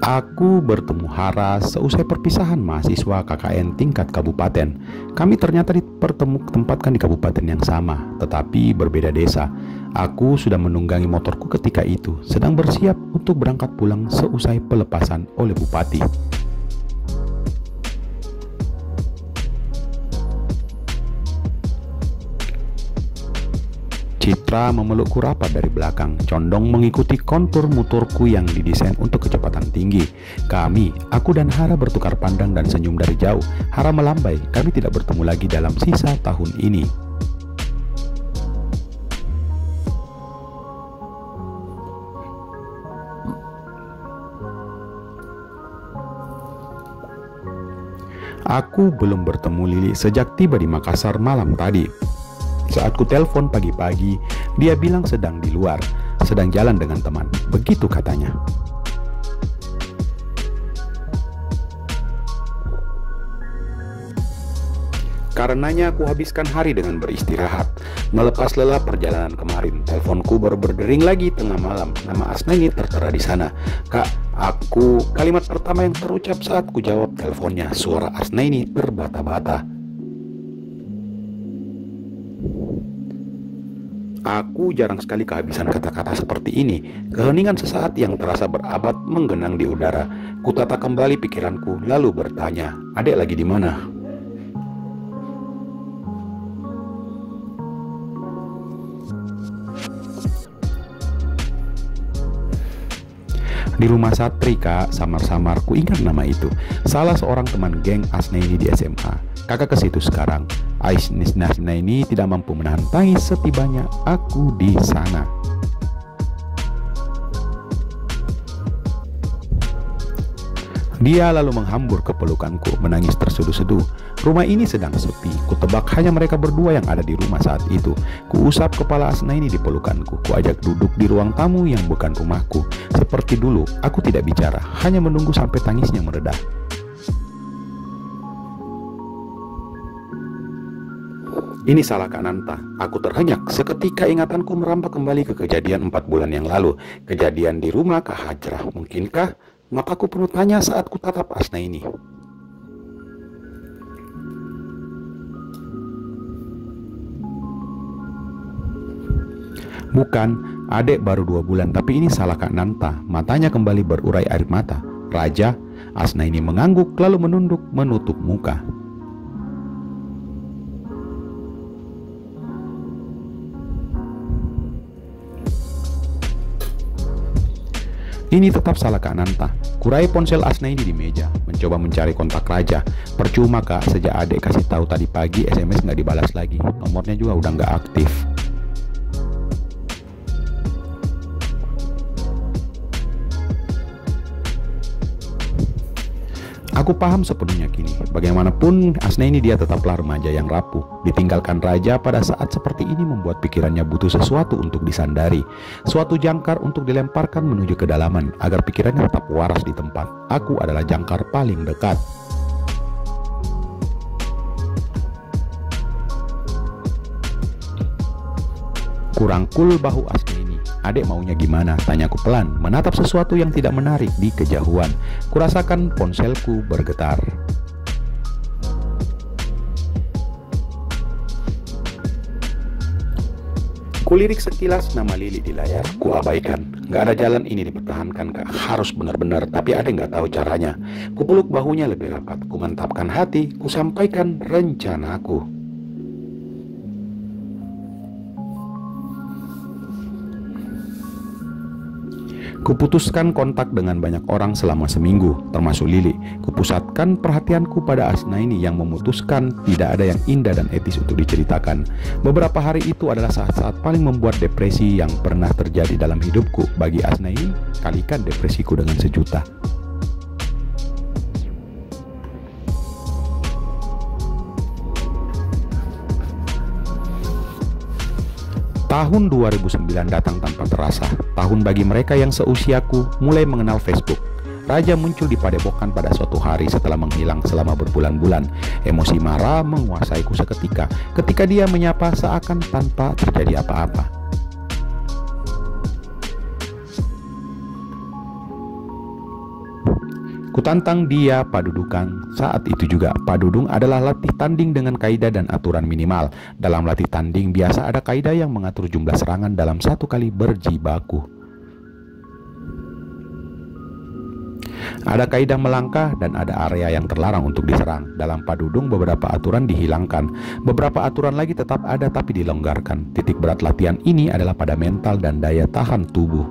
Aku bertemu Hara seusai perpisahan mahasiswa KKN tingkat kabupaten. Kami ternyata ditempatkan di kabupaten yang sama, tetapi berbeda desa. Aku sudah menunggangi motorku ketika itu, sedang bersiap untuk berangkat pulang seusai pelepasan oleh bupati. Citra memelukku rapat dari belakang, condong mengikuti kontur motorku yang didesain untuk kecepatan tinggi. Aku dan Hara bertukar pandang dan senyum dari jauh. Hara melambai, kami tidak bertemu lagi dalam sisa tahun ini. Aku belum bertemu Lili sejak tiba di Makassar malam tadi. Saat ku telepon pagi-pagi, dia bilang sedang di luar, sedang jalan dengan teman. Begitu katanya. Karenanya aku habiskan hari dengan beristirahat, melepas lelah perjalanan kemarin. Teleponku baru berdering lagi tengah malam. Nama Asnaini tertera di sana. Kak, kalimat pertama yang terucap saat ku jawab teleponnya. Suara Asnaini terbata-bata. Aku jarang sekali kehabisan kata-kata seperti ini. Keheningan sesaat yang terasa berabad menggenang di udara. Kutata kembali pikiranku, lalu bertanya, "Adek lagi di mana?" Di rumah Satri, Kak, samar-samar ku ingat nama itu. Salah seorang teman geng Asnaini di SMA. Kakak ke situ sekarang. Asnaini tidak mampu menahan tangis setibanya aku di sana. Dia lalu menghambur ke pelukanku, menangis terseduh-seduh. Rumah ini sedang sepi. Kutebak hanya mereka berdua yang ada di rumah saat itu. Kuusap kepala Asnaini di pelukanku. Kuajak duduk di ruang tamu yang bukan rumahku. Seperti dulu, aku tidak bicara, hanya menunggu sampai tangisnya mereda. Ini salah Kak Nanta. Aku terhenyak. Seketika ingatanku merambah kembali ke kejadian 4 bulan yang lalu. Kejadian di rumah Kak Hajrah. Mungkinkah? Maka aku penuh tanya saat ku tatap Asnaini. Bukan, adek baru 2 bulan, tapi ini salah Kak Nanta. Matanya kembali berurai air mata. Raja, Asnaini mengangguk lalu menunduk menutup muka. Ini tetap salah Kak Nanta. Kurai ponsel Asnaini di meja, mencoba mencari kontak Raja. Percuma Kak, sejak adek kasih tahu tadi pagi SMS nggak dibalas lagi. Nomornya juga udah nggak aktif. Aku paham sepenuhnya kini. Bagaimanapun, Asnaini dia tetaplah remaja yang rapuh. Ditinggalkan Raja pada saat seperti ini membuat pikirannya butuh sesuatu untuk disandari. Suatu jangkar untuk dilemparkan menuju kedalaman, agar pikirannya tetap waras di tempat. Aku adalah jangkar paling dekat. Kurangkul bahu Asnaini. Adek maunya gimana? Tanyaku pelan, menatap sesuatu yang tidak menarik di kejauhan. Kurasakan ponselku bergetar. Kulirik sekilas nama Lili di layar. Kuabaikan. Gak ada jalan ini dipertahankan Kak. Harus benar-benar, tapi adek gak tahu caranya. Kupeluk bahunya lebih rapat. Ku mantapkan hati. Ku sampaikan rencanaku. Kuputuskan kontak dengan banyak orang selama seminggu, termasuk Lili. Kupusatkan perhatianku pada Asnaini yang memutuskan tidak ada yang indah dan etis untuk diceritakan. Beberapa hari itu adalah saat-saat paling membuat depresi yang pernah terjadi dalam hidupku. Bagi Asnaini, kalikan depresiku dengan 1 juta. Tahun 2009 datang tanpa terasa. Tahun bagi mereka yang seusiaku mulai mengenal Facebook. Raja muncul di padepokan pada suatu hari setelah menghilang selama berbulan-bulan. Emosi marah menguasaiku seketika ketika dia menyapa seakan tanpa terjadi apa-apa. Kutantang dia padudukan. Saat itu juga, padudung adalah latih tanding dengan kaidah dan aturan minimal. Dalam latih tanding biasa ada kaidah yang mengatur jumlah serangan dalam satu kali berjibaku. Ada kaidah melangkah dan ada area yang terlarang untuk diserang. Dalam padudung beberapa aturan dihilangkan, beberapa aturan lagi tetap ada tapi dilonggarkan. Titik berat latihan ini adalah pada mental dan daya tahan tubuh.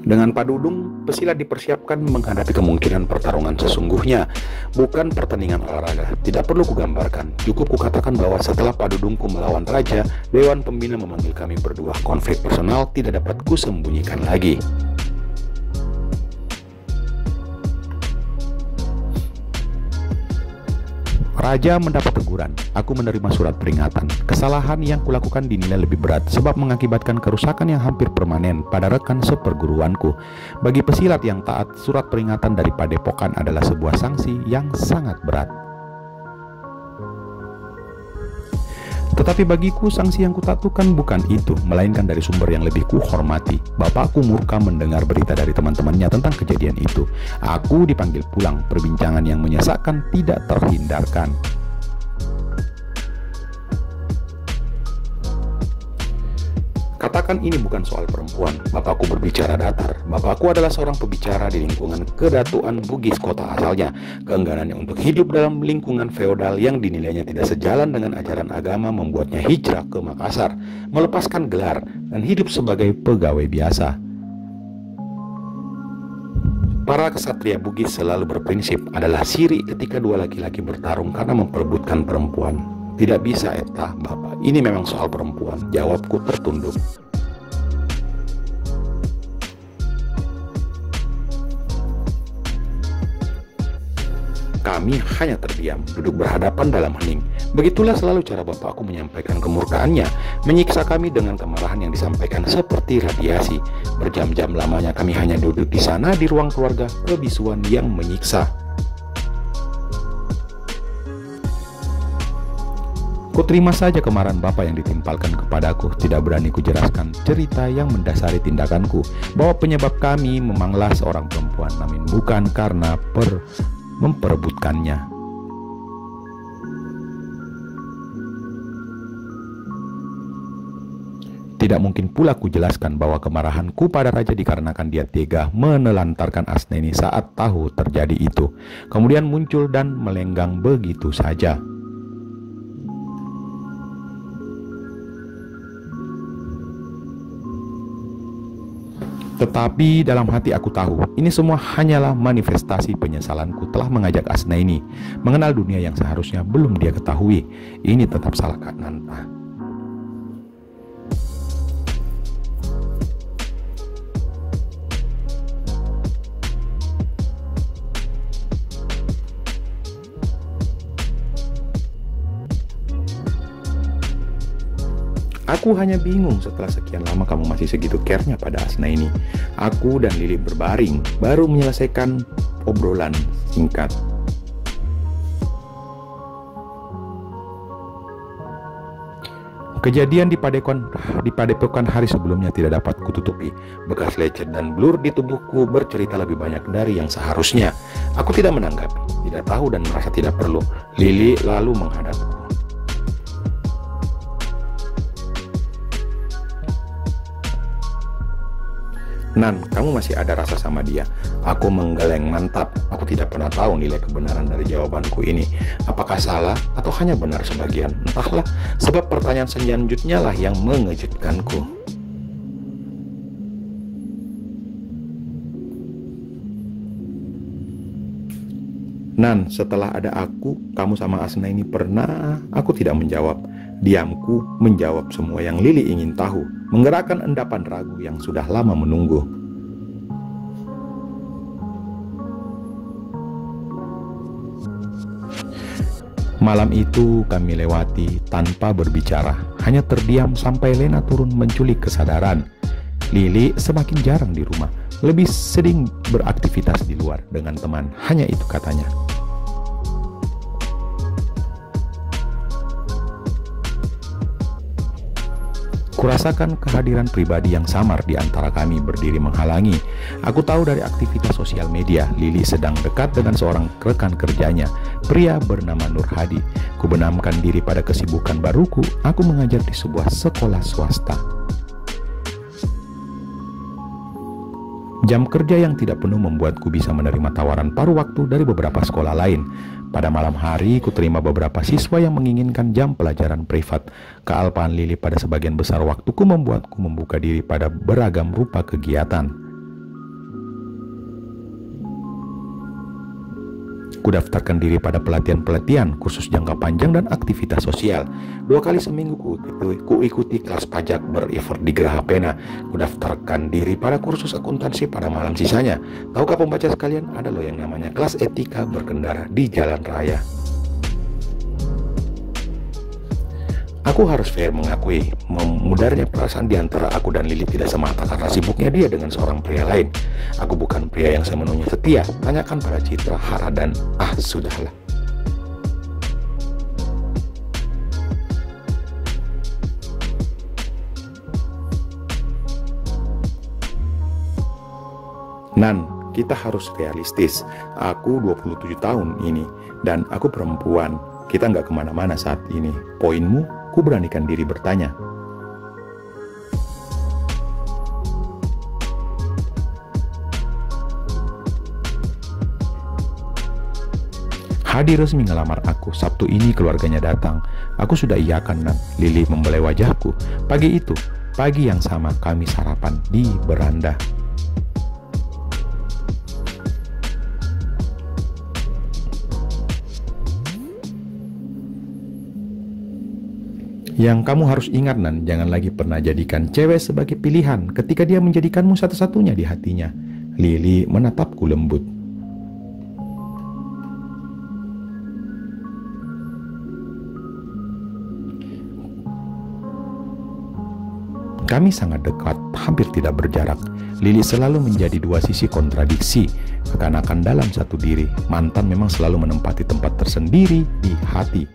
Dengan padudung, pesilat dipersiapkan menghadapi kemungkinan pertarungan sesungguhnya, bukan pertandingan olahraga. Tidak perlu kugambarkan, cukup kukatakan bahwa setelah padudungku melawan raja, Dewan Pembina memanggil kami berdua. Konflik personal tidak dapat kusembunyikan lagi. Raja mendapat teguran. Aku menerima surat peringatan. Kesalahan yang kulakukan dinilai lebih berat sebab mengakibatkan kerusakan yang hampir permanen pada rekan seperguruanku. Bagi pesilat yang taat, surat peringatan dari padepokan adalah sebuah sanksi yang sangat berat. Tetapi bagiku sanksi yang kutatukan bukan itu, melainkan dari sumber yang lebih kuhormati. Bapakku murka mendengar berita dari teman-temannya tentang kejadian itu. Aku dipanggil pulang, perbincangan yang menyesakkan tidak terhindarkan. Katakan ini bukan soal perempuan. Bapakku berbicara datar. Bapakku adalah seorang pembicara di lingkungan kedatuan Bugis kota asalnya. Keengganannya untuk hidup dalam lingkungan feodal yang dinilainya tidak sejalan dengan ajaran agama membuatnya hijrah ke Makassar, melepaskan gelar dan hidup sebagai pegawai biasa. Para kesatria Bugis selalu berprinsip adalah siri ketika dua laki-laki bertarung karena memperebutkan perempuan. Tidak bisa, Eta, Bapak. Ini memang soal perempuan. Jawabku tertunduk. Kami hanya terdiam, duduk berhadapan dalam hening. Begitulah selalu cara bapakku menyampaikan kemurkaannya, menyiksa kami dengan kemarahan yang disampaikan seperti radiasi. Berjam-jam lamanya kami hanya duduk di sana di ruang keluarga, kebisuan yang menyiksa. Kuterima saja kemarahan Bapak yang ditimpalkan kepadaku. Tidak berani kujelaskan cerita yang mendasari tindakanku, bahwa penyebab kami memanglah seorang perempuan, namun bukan karena memperebutkannya. Tidak mungkin pula kujelaskan bahwa kemarahanku pada raja dikarenakan dia tega menelantarkan Asnaini saat tahu terjadi itu, kemudian muncul dan melenggang begitu saja. Tetapi dalam hati aku tahu, ini semua hanyalah manifestasi penyesalanku telah mengajak Asnaini mengenal dunia yang seharusnya belum dia ketahui. Ini tetap salah Kak Nanta. Aku hanya bingung setelah sekian lama kamu masih segitu care-nya pada Asnaini. Aku dan Lili berbaring, baru menyelesaikan obrolan singkat. Kejadian di padepokan hari sebelumnya tidak dapat kututupi. Bekas lecet dan blur di tubuhku bercerita lebih banyak dari yang seharusnya. Aku tidak menanggapi, tidak tahu dan merasa tidak perlu. Lili lalu menghadapku. Nan, kamu masih ada rasa sama dia? Aku menggeleng mantap. Aku tidak pernah tahu nilai kebenaran dari jawabanku ini. Apakah salah atau hanya benar sebagian? Entahlah, sebab pertanyaan selanjutnya lah yang mengejutkanku. Nan, setelah ada aku, kamu sama Asnaini pernah? Aku tidak menjawab. Diamku menjawab semua yang Lili ingin tahu, menggerakkan endapan ragu yang sudah lama menunggu. Malam itu kami lewati tanpa berbicara, hanya terdiam sampai Lena turun menculik kesadaran. Lili semakin jarang di rumah, lebih sering beraktivitas di luar dengan teman, hanya itu katanya. Kurasakan kehadiran pribadi yang samar di antara kami berdiri menghalangi. Aku tahu dari aktivitas sosial media, Lili sedang dekat dengan seorang rekan kerjanya, pria bernama Nur Hadi. Kubenamkan diri pada kesibukan baruku, aku mengajar di sebuah sekolah swasta. Jam kerja yang tidak penuh membuatku bisa menerima tawaran paruh waktu dari beberapa sekolah lain. Pada malam hari, ku terima beberapa siswa yang menginginkan jam pelajaran privat. Kealpaan Lili pada sebagian besar waktuku membuatku membuka diri pada beragam rupa kegiatan. Kudaftarkan diri pada pelatihan-pelatihan, kursus jangka panjang, dan aktivitas sosial. 2 kali seminggu ku ikuti kelas pajak ber-effort di Geraha Pena. Kudaftarkan diri pada kursus akuntansi pada malam sisanya. Tahukah pembaca sekalian, ada loh yang namanya kelas etika berkendara di jalan raya. Aku harus fair mengakui, memudarnya perasaan di antara aku dan Lili tidak semata karena sibuknya dia dengan seorang pria lain. Aku bukan pria yang sepenuhnya setia, tanyakan pada Citra, Hara, dan sudahlah. Nan, kita harus realistis. Aku 27 tahun ini, dan aku perempuan. Kita nggak kemana-mana saat ini. Poinmu? Ku beranikan diri bertanya. Hadi resmi ngelamar aku. Sabtu ini keluarganya datang. Aku sudah iyakan, Nan. Lili membelai wajahku. Pagi itu, pagi yang sama kami sarapan di beranda. Yang kamu harus ingat, Nan, jangan lagi pernah jadikan cewek sebagai pilihan ketika dia menjadikanmu satu-satunya di hatinya. Lili menatapku lembut. Kami sangat dekat, hampir tidak berjarak. Lili selalu menjadi dua sisi kontradiksi, kekanakan dalam satu diri. Mantan memang selalu menempati tempat tersendiri di hati.